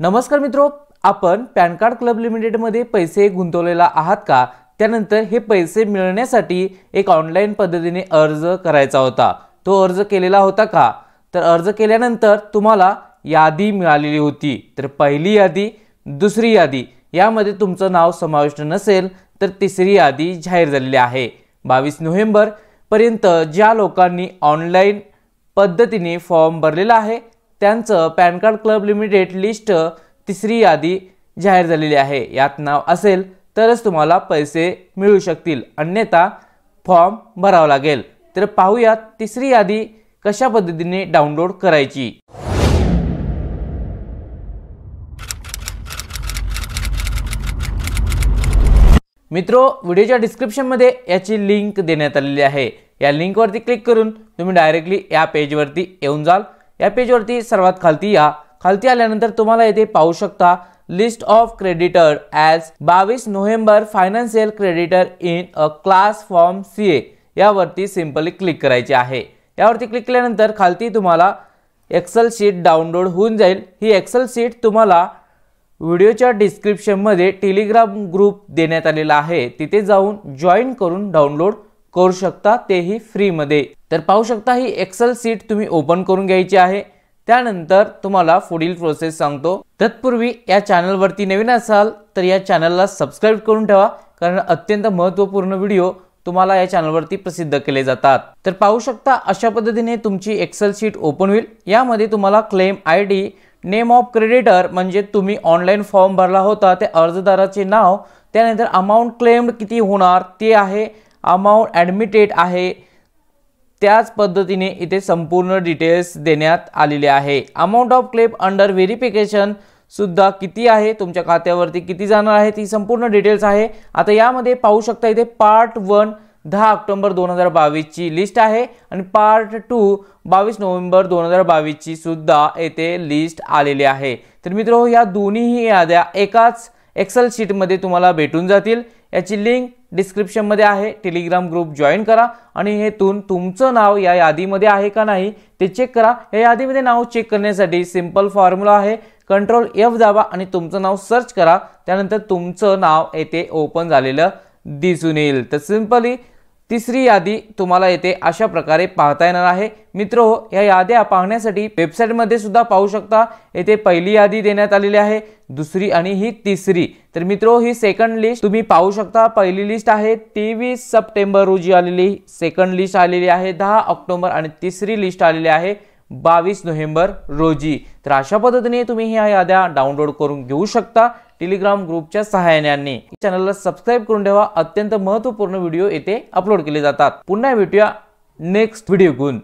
नमस्कार मित्रो, आपण पॅन कार्ड क्लब लिमिटेड मध्ये पैसे गुंतवलेला आहात का? त्यानंतर हे पैसे मिळण्यासाठी एक ऑनलाइन पद्धतीने अर्ज करायचा होता. तो अर्ज केलेला होता का? तर अर्ज केल्यानंतर तुम्हाला यादी मिळालेली होती. तर पहिली यादी, दुसरी यादी यामध्ये तुमचं नाव समाविष्ट नसेल तर तिसरी यादी जाहीर झालेली आहे. 22 नोव्हेंबर पर्यंत ज्या लोकांनी ऑनलाइन पद्धतीने फॉर्म भरलेला आहे त्यांचं pan card club limited list तिसरी यादी जाहीर झालेली आहे. यात नाव असेल तरच तुम्हाला पैसे मिळू शकतील, अन्यथा फॉर्म भरावा लागेल. तर पाहूयात तिसरी यादी कशा पद्धतीने डाउनलोड करायची. मित्रो, व्हिडिओच्या डिस्क्रिप्शन मध्ये याची लिंक देण्यात आलेली आहे. या लिंक वरती क्लिक करून तुम्ही डायरेक्टली या पेज वरती येऊन जाल. या पेज वरती सर्वात खालती या. खालती आल्यानंतर तुम्हाला येथे पाहू शकता list of creditor as 22 November financial creditor in a class form CA यावरती सिंपली क्लिक करायचे आहे. यावरती क्लिक केल्यानंतर खालती तुम्हाला एक्सेल शीट डाउनलोड होऊन जाईल. ही एक्सेल शीट तुम्हाला व्हिडिओच्या डिस्क्रिप्शन मध्ये टेलिग्राम ग्रुप देण्यात आलेला आहे. तिथे जाऊन जॉईन करून डाउनलोड करू शकता, तेही फ्री मध्ये. तर पाहू शकता ही एक्सेल शीट तुम्ही ओपन करून घ्यायची आहे. त्यानंतर तुम्हाला पुढील प्रोसेस सांगतो. तत्पूर्वी या चॅनल वरती नवीन असाल तर या चॅनलला सबस्क्राइब करून ठेवा, कारण अत्यंत महत्त्वपूर्ण व्हिडिओ तुम्हाला या चॅनल वरती प्रसिद्ध केले जातात. तर पाहू शकता अशा पद्धतीने तुमची एक्सेल शीट ओपन होईल. यामध्ये तुम्हाला claim ID, name of creditor म्हणजे तुम्ही ऑनलाइन फॉर्म भरला होता ते अर्जदाराचे नाव, त्यानंतर अमाउंट क्लेम्ड किती होणार ते आहे, अमाउंट ॲडमिटेड आहे, त्याच पद्धतीने इथे संपूर्ण डिटेल्स देण्यात आलेले आहे. Amount of claim under verification सुद्धा किती आहे, तुमच्या खात्यावरती किती जाणार आहे ती संपूर्ण डिटेल्स आहे. आता यामध्ये पाहू शकता इथे पार्ट 1 10 ऑक्टोबर 2022 ची लिस्ट आहे आणि पार्ट 2 22 नोव्हेंबर 2022 ची सुद्धा येथे लिस्ट आलेली आहे. तर मित्रो, या दोन्ही याद्या एकाच एक्सेल शीट मध्ये तुम्हाला भेटून जातील. याची लिंक डिस्क्रिप्शन मध्ये आहे. टेलिग्राम ग्रुप जॉईन करा आणि हेतून तुमचं नाव या यादीमध्ये आहे का नाही ते चेक करा. या यादीमध्ये नाव चेक करण्यासाठी सिंपल फॉर्म्युला आहे, कंट्रोल F दाबा आणि तुमचं नाव सर्च करा. त्यानंतर तुमचं नाव येथे ओपन झालेलं दिसून येईल. तर सिंपली तिसरी यादी तुम्हाला येथे अशा प्रकारे पाहता येणार आहे. मित्रो, या याद्या पाहण्यासाठी वेबसाईट मध्ये सुद्धा पाहू शकता. येथे पहिली यादी देण्यात आलेली आहे, दुसरी आणि ही तिसरी. तर मित्रो, ही सेकंड लिस्ट तुम्ही पाहू शकता. पहिली लिस्ट आहे 23 सप्टेंबर रोजी आलेली, सेकंड लिस्ट आलेली आहे 10 ऑक्टोबर आणि तिसरी लिस्ट आलेली आहे 22 नोव्हेंबर रोजी. तर अशा पद्धतीने तुम्ही ह्या याद्या डाउनलोड करून घेऊ शकता टेलिग्राम ग्रुपच्या सहाय्याने. चॅनलला सबस्क्राइब करून ठेवा, अत्यंत महत्त्वपूर्ण व्हिडिओ येथे अपलोड केले जातात. पुन्हा भेटूया नेक्स्ट व्हिडिओ घेऊन.